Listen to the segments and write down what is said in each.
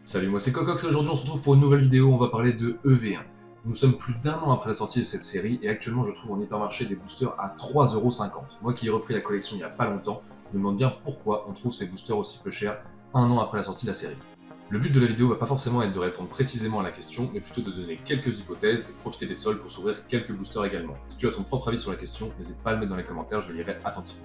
Salut, moi c'est Cocox et aujourd'hui on se retrouve pour une nouvelle vidéo, on va parler de EV1. Nous sommes plus d'un an après la sortie de cette série et actuellement je trouve en hypermarché des boosters à 3,50€. Moi qui ai repris la collection il y a pas longtemps, je me demande bien pourquoi on trouve ces boosters aussi peu chers un an après la sortie de la série. Le but de la vidéo va pas forcément être de répondre précisément à la question, mais plutôt de donner quelques hypothèses et profiter des soldes pour s'ouvrir quelques boosters également. Si tu as ton propre avis sur la question, n'hésite pas à le mettre dans les commentaires, je le lirai attentivement.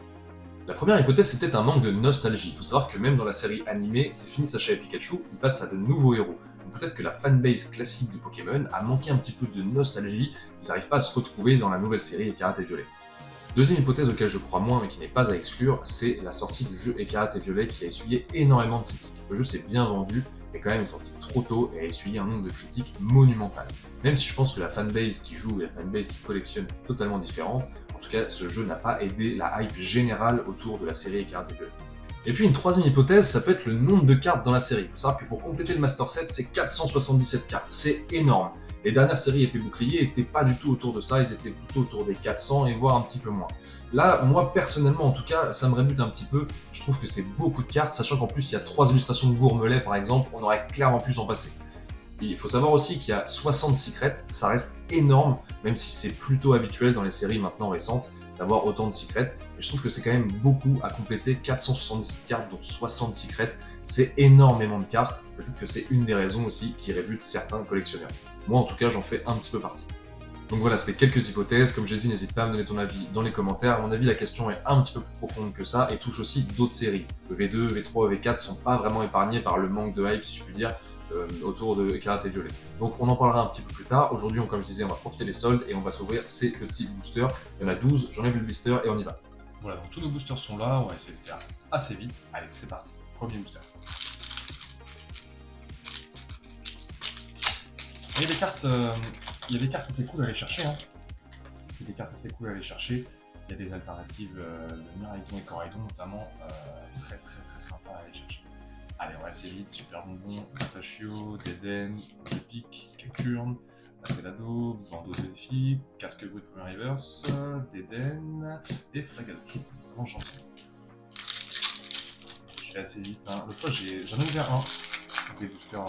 La première hypothèse, c'est peut-être un manque de nostalgie. Il faut savoir que même dans la série animée, c'est fini Sacha et Pikachu, ils passent à de nouveaux héros. Donc peut-être que la fanbase classique de Pokémon a manqué un petit peu de nostalgie, ils n'arrivent pas à se retrouver dans la nouvelle série Écarlate et Violet. Deuxième hypothèse auquel je crois moins mais qui n'est pas à exclure, c'est la sortie du jeu Écarlate et Violet qui a essuyé énormément de critiques. Le jeu s'est bien vendu, mais quand même est sorti trop tôt et a essuyé un nombre de critiques monumental. Même si je pense que la fanbase qui joue et la fanbase qui collectionne est totalement différente, en tout cas ce jeu n'a pas aidé la hype générale autour de la série Écarlate et Violet. Et puis une troisième hypothèse, ça peut être le nombre de cartes dans la série. Il faut savoir que pour compléter le Master Set, c'est 477 cartes, c'est énorme. Les dernières séries épée bouclier étaient pas du tout autour de ça, ils étaient plutôt autour des 400 et voire un petit peu moins. Là, moi personnellement en tout cas, ça me rébute un petit peu, je trouve que c'est beaucoup de cartes, sachant qu'en plus il y a 3 illustrations de Gourmelet par exemple, on aurait clairement pu s'en passer. Et il faut savoir aussi qu'il y a 60 secrets, ça reste énorme, même si c'est plutôt habituel dans les séries maintenant récentes d'avoir autant de secrets. Et je trouve que c'est quand même beaucoup à compléter, 477 cartes dont 60 secrets, c'est énormément de cartes. Peut-être que c'est une des raisons aussi qui rébute certains collectionneurs. Moi en tout cas j'en fais un petit peu partie. Donc voilà, c'était quelques hypothèses. Comme j'ai dit, n'hésite pas à me donner ton avis dans les commentaires. À mon avis, la question est un petit peu plus profonde que ça et touche aussi d'autres séries. EV2, EV3, EV4 sont pas vraiment épargnés par le manque de hype, si je puis dire, autour de Écarlate et Violet. Donc on en parlera un petit peu plus tard. Aujourd'hui, comme je disais, on va profiter des soldes et on va s'ouvrir ces petits boosters. Il y en a 12, j'enlève le blister et on y va. Voilà, donc tous nos boosters sont là, on va essayer de faire assez vite. Allez, c'est parti, premier booster. Il y a des cartes, assez cool à aller chercher. Hein. Il y a des cartes assez cool à aller chercher. Il y a des alternatives de Miraidon et Coraidon notamment, très sympa à aller chercher. Allez, on va essayer vite. Super Bonbon, Patachio, Deden, Epic, Cacturne, Acélado, Bando de défi, Casque Brut Premier Reverse, Deden et Flagado. Vraiment gentil. Je fais assez vite. Hein. L'autre fois, j'en ai ouvert un des boosters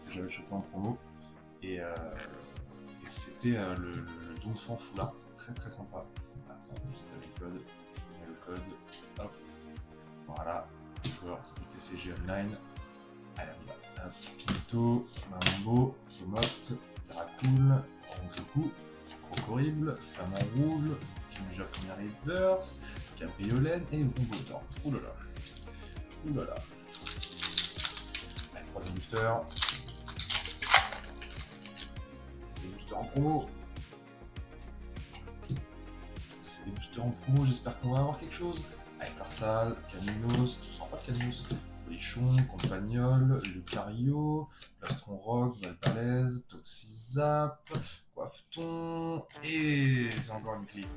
que j'avais chopé en promo. Et c'était le Don de Fan Full Art, très sympa. Attends, je sais pas le code, je mets le code, hop, voilà, joueur TCG Online, allez on y va, hop, Pinto, Mambo, Tomote, Terracool, Ronjoku, Crocorrible, Flamand Rouge, Ninja Premier Reverse, Cabriolène et Vombotor. Oulala, oulala. Allez, troisième booster. En promo. C'est des boosters en promo, j'espère qu'on va avoir quelque chose. Avec Tarsal, Caminos, tu sens pas le Caminos, Polichon, Compagnol, Lucario, Plastron Rock, Valpalaise, Toxizap, Coiffeton, et c'est encore une clim.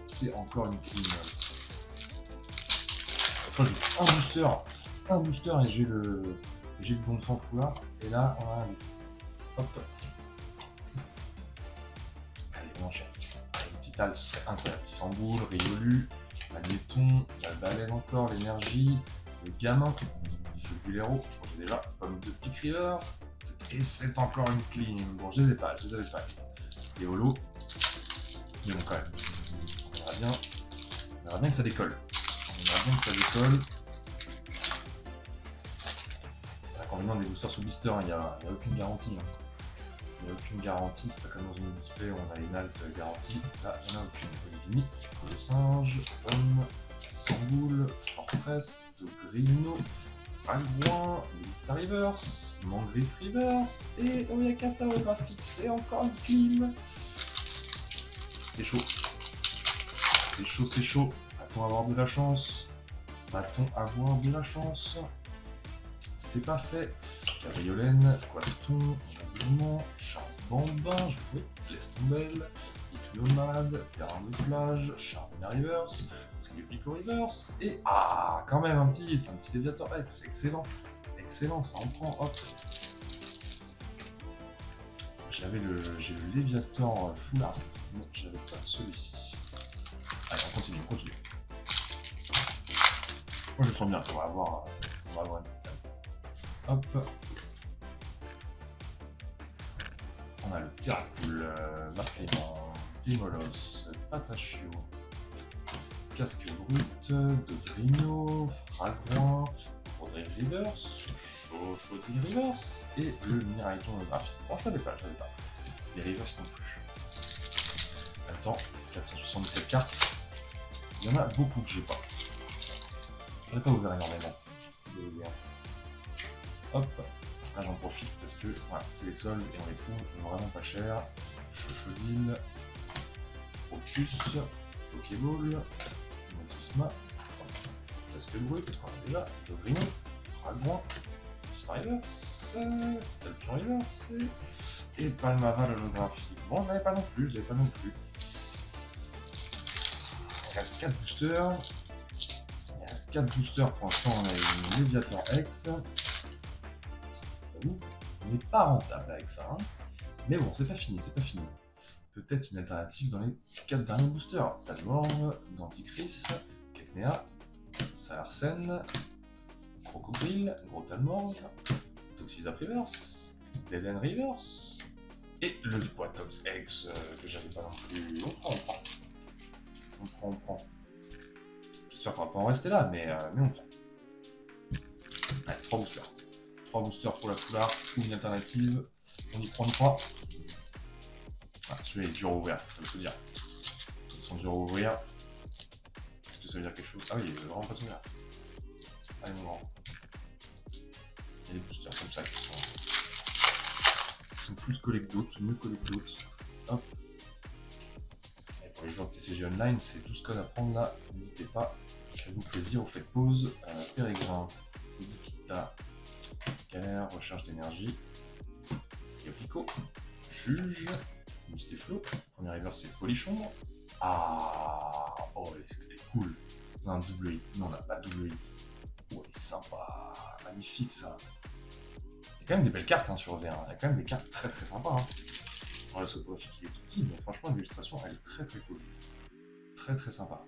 C'est encore une clim. Enfin, je un booster et j'ai le bon de fan full art, et là on a hop. Enchaîne. Une petite halte, ce serait incroyable. Tissamboul, Riolu, Magnéton, la baleine encore, l'énergie, le gamin, Fulgulero, je crois que j'ai déjà, pomme de Pick Rivers, et c'est encore une clean. Bon, je les ai pas. Et holo, mais bon, quand même. On verra bien que ça décolle. C'est l'inconvénient des boosters sous blister, il n'y a aucune garantie. Hein. Il n'y a aucune garantie, c'est pas comme dans une display où on a une alt garantie. Là, il n'y en a aucune. Olivini, le singe, Pomme, Samboul, Fortress, Dogrino, Ragouin, Vita Reverse, Mangrif Reverse et Oyakata Holographique. C'est encore une clim. C'est chaud. C'est chaud. Va-t-on avoir de la chance? C'est pas fait. Cabriolène, Coiffeton, Mouvement, Charbambin, je pouvais Lestombel, Nomade, Terrain de plage, Charbonnet Reverse, Triplico Reverse, et quand même un petit Léviator X, excellent, ça en prend, hop. J'ai le Léviator Full Art, mais j'avais pas celui-ci. Allez, on continue. Moi je sens bien qu'on va avoir une petite art. Hop. On a le Terracool, Mascaïman, Démolos, Patachio, Casque Brut, Dogrino, Fragouin, Rodrigue Rivers, Chaudry Rivers et le Miraidon holographique. Bon, je l'avais pas. Les Rivers non plus. En même temps, 477 cartes, il y en a beaucoup que j'ai pas. Je n'ai pas ouvert énormément. Hop, là j'en profite parce que voilà, c'est les soldes et on les trouve vraiment pas cher. Chochodile, Opus, Pokéball, Montisma, Casque Brut, qu'on a déjà, Dogrino, Fragouin, Rivers, Stalpion Rivers et Palmaval holographique. Bon, je l'avais pas non plus. Il reste 4 boosters. Pour l'instant, on a une Léviator X. On n'est pas rentable avec ça. Hein. Mais bon, c'est pas fini. Peut-être une alternative dans les 4 derniers boosters. Tadmorve, Denticris, Keknea, Salarsen, Crocodile, Gros Tadmorve, Toxizap Rivers, Dead Rivers et le Quatox X que j'avais pas non plus. On prend. J'espère qu'on va pas en rester là, mais on prend. Allez, 3 boosters. 3 boosters pour la foulard ou une alternative. On y croit. Ah, celui-là est dur à ouvrir, ça veut tout dire. Ils sont durs à ouvrir. Est-ce que ça veut dire quelque chose? Ah oui, il est vraiment pas celui-là. Allez, mon grand. Il y a des boosters comme ça qui sont plus collés que d'autres, mieux collés que d'autres. Hop. Et pour les joueurs de TCG Online, c'est 12 codes à prendre là. N'hésitez pas. Faites-vous plaisir, vous faites pause. Pérégrin, Edipita, Galère, Recherche d'énergie, Yofico, Juge, Mustiflo. Premier river, c'est Polichon. Ah, oh, elle est cool. On a un double hit. Non, on n'a pas de double hit. Oh, elle est sympa. Magnifique ça. Il y a quand même des belles cartes hein, sur V1. Il y a quand même des cartes très très sympas. Hein. Alors, le soporifique il est tout petit, mais franchement, l'illustration elle est très très cool. Très très sympa.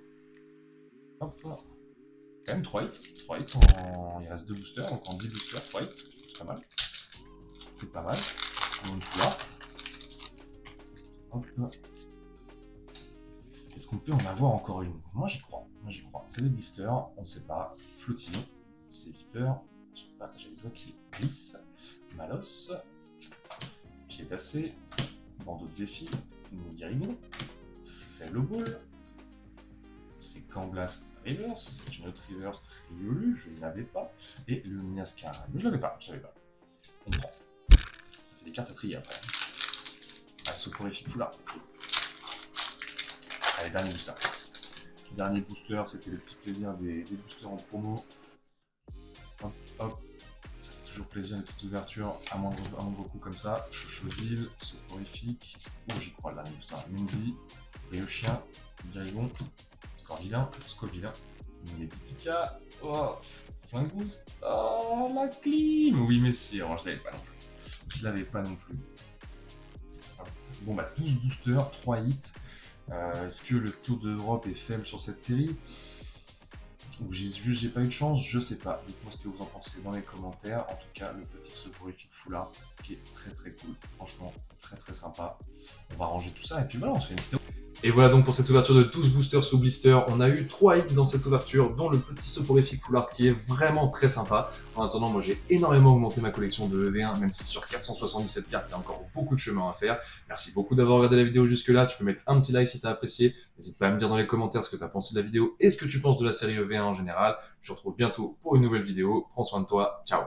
Hop. Quand même 3 hits. Il reste 2 boosters, donc en 10 boosters, 3 hits. C'est pas mal. C'est pas mal. On a une full art. Hop. Est-ce qu'on peut en avoir encore une? Moi j'y crois. C'est des blisters, on sait pas. Flottillon, c'est Viper. J'ai les doigts qui glissent. Malos. Piétassé. Bandeau de défi. Nugarigo. Faible ball. C'est Camblast Reverse. C'est une autre Reverse Triolu. Je ne l'avais pas. Et le Miascar. Je l'avais pas. On prend. Ça fait des cartes à trier après. Ah, soporifique full art, c'est cool. Allez, dernier booster, c'était le petit plaisir des boosters en promo. Hop, ça fait toujours plaisir les petites ouvertures à moindre coût comme ça. Chochodile, soporifique, oh j'y crois le dernier booster. Menzi, Riochien, Garibon, Scovillain, Minetica, oh, Flingoost, oh la clim. Oui mais si, alors je l'avais pas non plus. Bon bah 12 boosters, 3 hits. Est-ce que le taux de drop est faible sur cette série? Ou j'ai pas eu de chance? Je sais pas. Dites-moi ce que vous en pensez dans les commentaires. En tout cas, le petit soporifique full art qui est très très cool. Franchement, très très sympa. On va ranger tout ça et puis voilà, on se fait une petite... Et voilà donc pour cette ouverture de 12 boosters sous blister, on a eu 3 hits dans cette ouverture, dont le petit soporifique full art qui est vraiment très sympa. En attendant, moi j'ai énormément augmenté ma collection de EV1, même si sur 477 cartes, il y a encore beaucoup de chemin à faire. Merci beaucoup d'avoir regardé la vidéo jusque là, tu peux mettre un petit like si tu as apprécié. N'hésite pas à me dire dans les commentaires ce que tu as pensé de la vidéo et ce que tu penses de la série EV1 en général. Je te retrouve bientôt pour une nouvelle vidéo. Prends soin de toi, ciao.